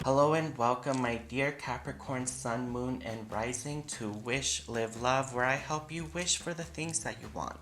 Hello and welcome, my dear Capricorn, Sun, Moon, and Rising, to Wish, Live, Love, where I help you wish for the things that you want.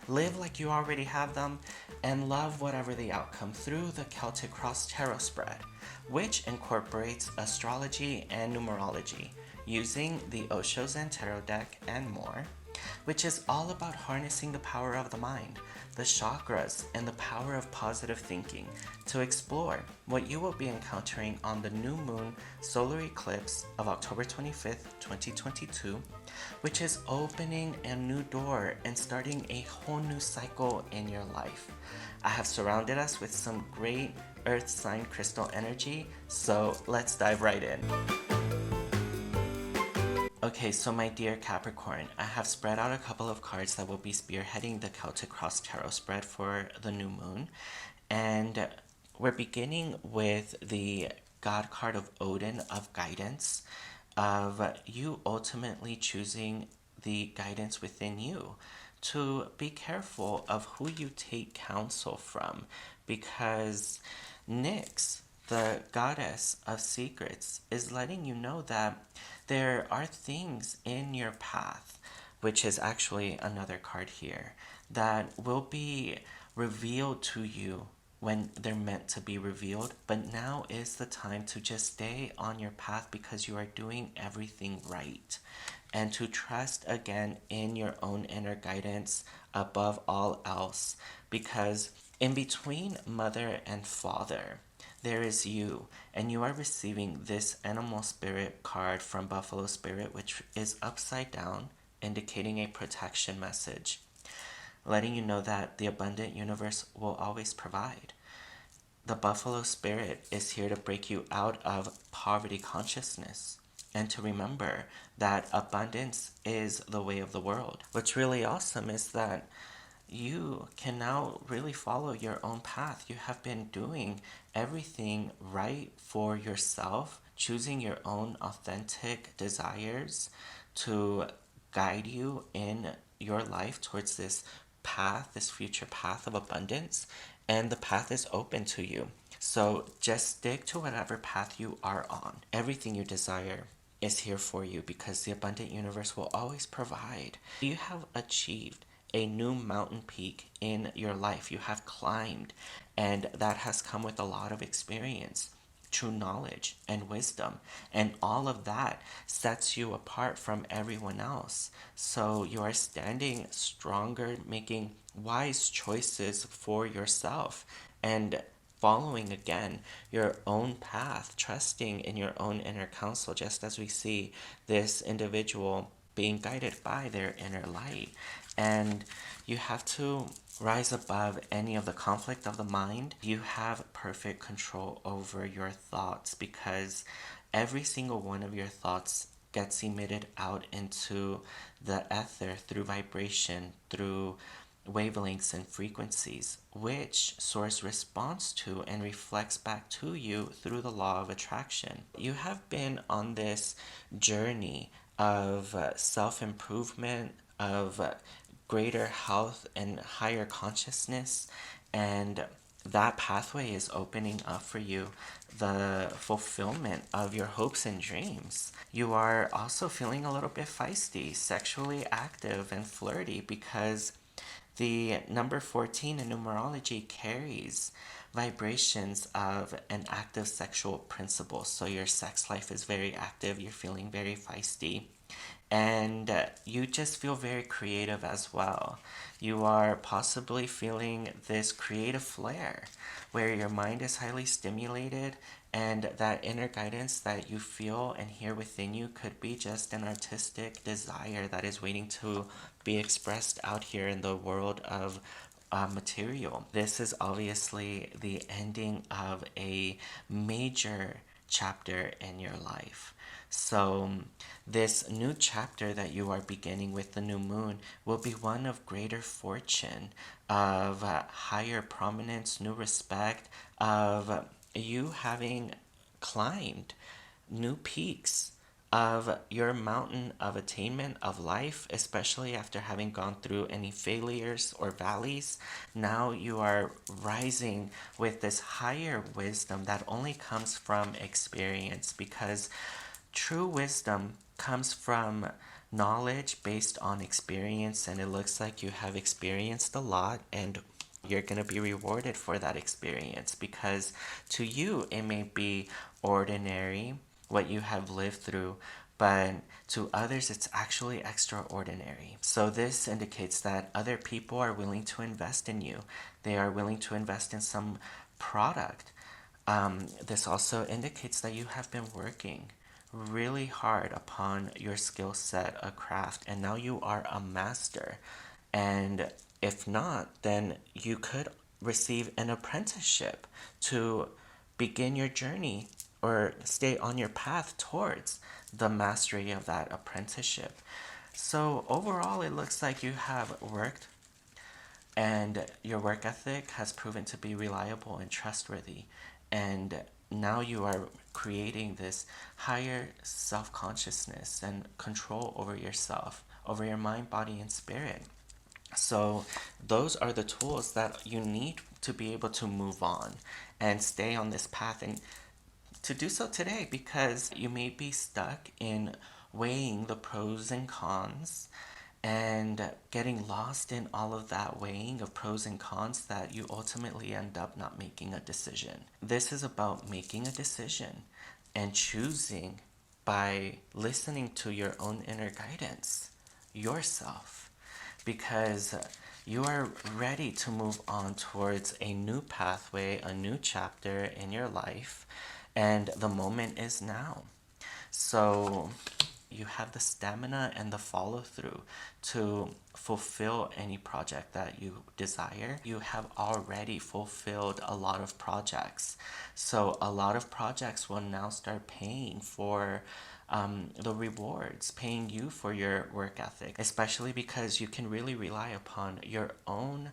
Live like you already have them, and love whatever the outcome through the Celtic Cross Tarot spread, which incorporates astrology and numerology, using the Osho Zen Tarot deck and more, which is all about harnessing the power of the mind, the chakras, and the power of positive thinking to explore what you will be encountering on the new moon solar eclipse of October 25th, 2022, which is opening a new door and starting a whole new cycle in your life. I have surrounded us with some great earth sign crystal energy, so let's dive right in. Okay, so my dear Capricorn, I have spread out a couple of cards that will be spearheading the Celtic Cross Tarot spread for the new moon. And we're beginning with the God card of Odin, of guidance, of you ultimately choosing the guidance within you. To be careful of who you take counsel from, because Nyx, the goddess of secrets, is letting you know that there are things in your path, which is actually another card here, that will be revealed to you when they're meant to be revealed. But now is the time to just stay on your path because you are doing everything right. And to trust again in your own inner guidance above all else. Because in between mother and father, there is you, and you are receiving this animal spirit card from Buffalo Spirit, which is upside down, indicating a protection message, letting you know that the abundant universe will always provide. The Buffalo Spirit is here to break you out of poverty consciousness and to remember that abundance is the way of the world. What's really awesome is that you can now really follow your own path. You have been doing everything right for yourself, choosing your own authentic desires to guide you in your life towards this path, this future path of abundance, and the path is open to you. So just stick to whatever path you are on. Everything you desire is here for you because the abundant universe will always provide. You have achieved a new mountain peak in your life. You have climbed, and that has come with a lot of experience, true knowledge, and wisdom. And all of that sets you apart from everyone else. So you are standing stronger, making wise choices for yourself, and following again your own path, trusting in your own inner counsel, just as we see this individual being guided by their inner light. And you have to rise above any of the conflict of the mind. You have perfect control over your thoughts because every single one of your thoughts gets emitted out into the ether through vibration, through wavelengths and frequencies, which source responds to and reflects back to you through the law of attraction. You have been on this journey of self improvement, of greater health and higher consciousness, and that pathway is opening up for you the fulfillment of your hopes and dreams. You are also feeling a little bit feisty, sexually active, and flirty because the number 14 in numerology carries vibrations of an active sexual principle. So your sex life is very active, you're feeling very feisty, and you just feel very creative as well. You are possibly feeling this creative flair where your mind is highly stimulated, and that inner guidance that you feel and hear within you could be just an artistic desire that is waiting to be expressed out here in the world of material. This is obviously the ending of a major chapter in your life. So, this new chapter that you are beginning with the new moon will be one of greater fortune, of higher prominence, new respect, of you having climbed new peaks of your mountain of attainment of life, especially after having gone through any failures or valleys. Now you are rising with this higher wisdom that only comes from experience, because true wisdom comes from knowledge based on experience, and it looks like you have experienced a lot, and you're going to be rewarded for that experience, because to you it may be ordinary what you have lived through, but to others it's actually extraordinary. So this indicates that other people are willing to invest in you. They are willing to invest in some product. This also indicates that you have been working really hard upon your skill set, a craft, and now you are a master. And if not, then you could receive an apprenticeship to begin your journey or stay on your path towards the mastery of that apprenticeship. So, overall, it looks like you have worked and your work ethic has proven to be reliable and trustworthy. And now you are creating this higher self consciousness and control over yourself, over your mind, body, and spirit. So, those are the tools that you need to be able to move on and stay on this path, and to do so today, because you may be stuck in weighing the pros and cons and getting lost in all of that weighing of pros and cons that you ultimately end up not making a decision. This is about making a decision and choosing by listening to your own inner guidance, yourself, because you are ready to move on towards a new pathway, a new chapter in your life, and the moment is now. So you have the stamina and the follow through to fulfill any project that you desire. You have already fulfilled a lot of projects. So a lot of projects will now start paying for the rewards, paying you for your work ethic, especially because you can really rely upon your own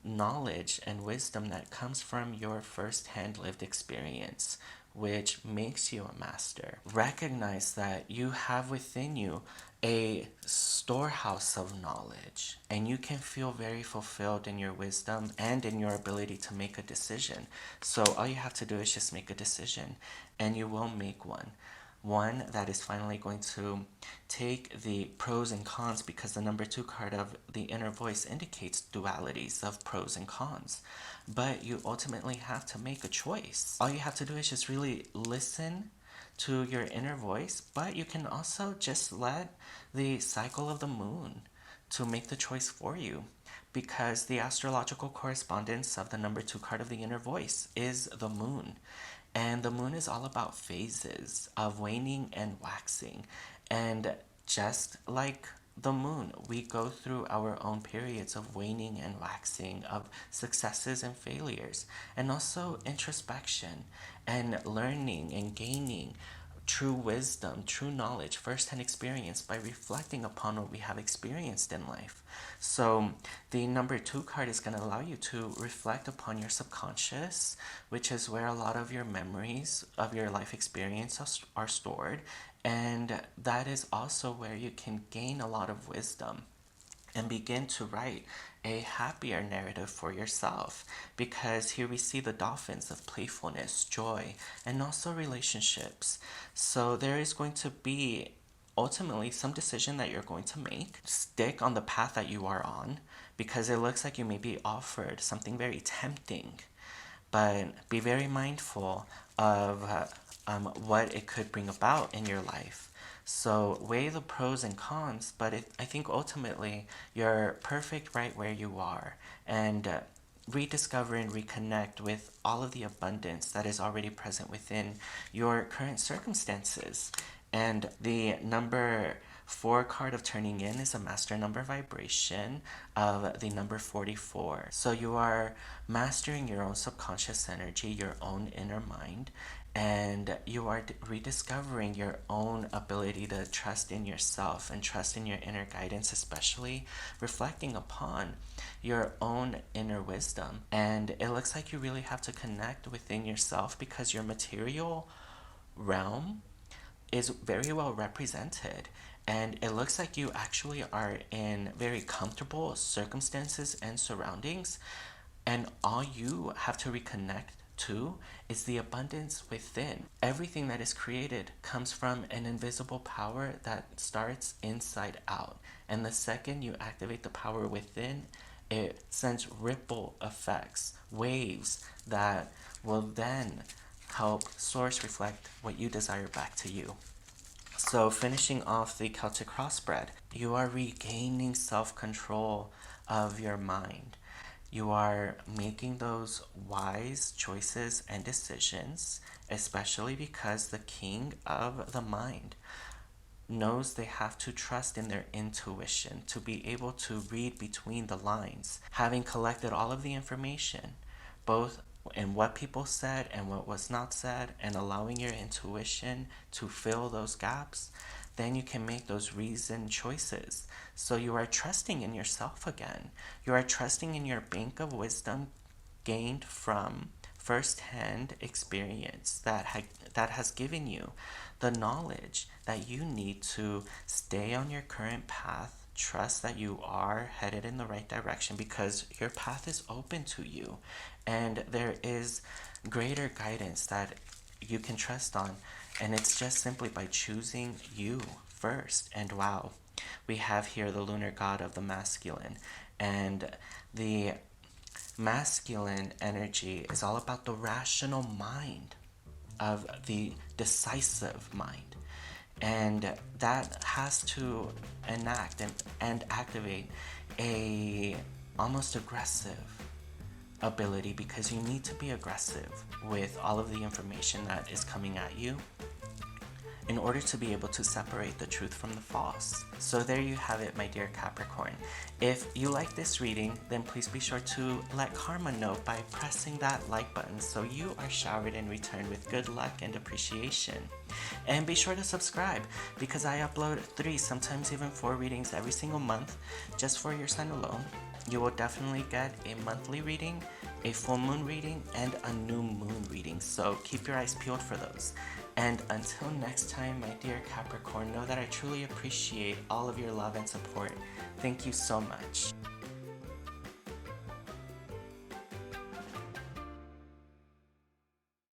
knowledge and wisdom that comes from your first-hand lived experience, which makes you a master. Recognize that you have within you a storehouse of knowledge, and you can feel very fulfilled in your wisdom and in your ability to make a decision. So all you have to do is just make a decision, and you will make one that is finally going to take the pros and cons, because the number 2 card of the inner voice indicates dualities of pros and cons. But you ultimately have to make a choice. All you have to do is just really listen to your inner voice, but you can also just let the cycle of the moon to make the choice for you, because the astrological correspondence of the number 2 card of the inner voice is the moon. And the moon is all about phases of waning and waxing. And just like the moon, we go through our own periods of waning and waxing, of successes and failures, and also introspection and learning and gaining true wisdom, true knowledge, first-hand experience by reflecting upon what we have experienced in life. So the number 2 card is going to allow you to reflect upon your subconscious, which is where a lot of your memories of your life experience are stored. And that is also where you can gain a lot of wisdom and begin to write a happier narrative for yourself, because here we see the dolphins of playfulness, joy, and also relationships. So there is going to be ultimately some decision that you're going to make. Stick on the path that you are on, because it looks like you may be offered something very tempting, but be very mindful of what it could bring about in your life. So weigh the pros and cons, but I think ultimately you're perfect right where you are, and rediscover and reconnect with all of the abundance that is already present within your current circumstances. And the number 4 card of turning in is a master number vibration of the number 44. So you are mastering your own subconscious energy, your own inner mind, and you are rediscovering your own ability to trust in yourself and trust in your inner guidance, especially reflecting upon your own inner wisdom. And it looks like you really have to connect within yourself, because your material realm is very well represented. And it looks like you actually are in very comfortable circumstances and surroundings. And all you have to reconnect to is the abundance within. Everything that is created comes from an invisible power that starts inside out. And the second you activate the power within, it sends ripple effects, waves that will then help source reflect what you desire back to you. So, finishing off the Celtic crossbred, you are regaining self control of your mind. You are making those wise choices and decisions, especially because the king of the mind knows they have to trust in their intuition to be able to read between the lines, having collected all of the information, both in what people said and what was not said, and allowing your intuition to fill those gaps. Then you can make those reasoned choices. So you are trusting in yourself again. You are trusting in your bank of wisdom gained from firsthand experience that has given you the knowledge that you need to stay on your current path. Trust that you are headed in the right direction because your path is open to you, and there is greater guidance that you can trust on, and it's just simply by choosing you first. And wow, we have here the lunar god of the masculine, and the masculine energy is all about the rational mind, of the decisive mind. And that has to enact and activate a almost aggressive ability, because you need to be aggressive with all of the information that is coming at you in order to be able to separate the truth from the false. So there you have it, my dear Capricorn. If you like this reading, then please be sure to let Karma know by pressing that like button so you are showered in return with good luck and appreciation. And be sure to subscribe because I upload 3, sometimes even 4 readings every single month just for your sign alone. You will definitely get a monthly reading, a full moon reading, and a new moon reading. So keep your eyes peeled for those. And until next time, my dear Capricorn, know that I truly appreciate all of your love and support. Thank you so much.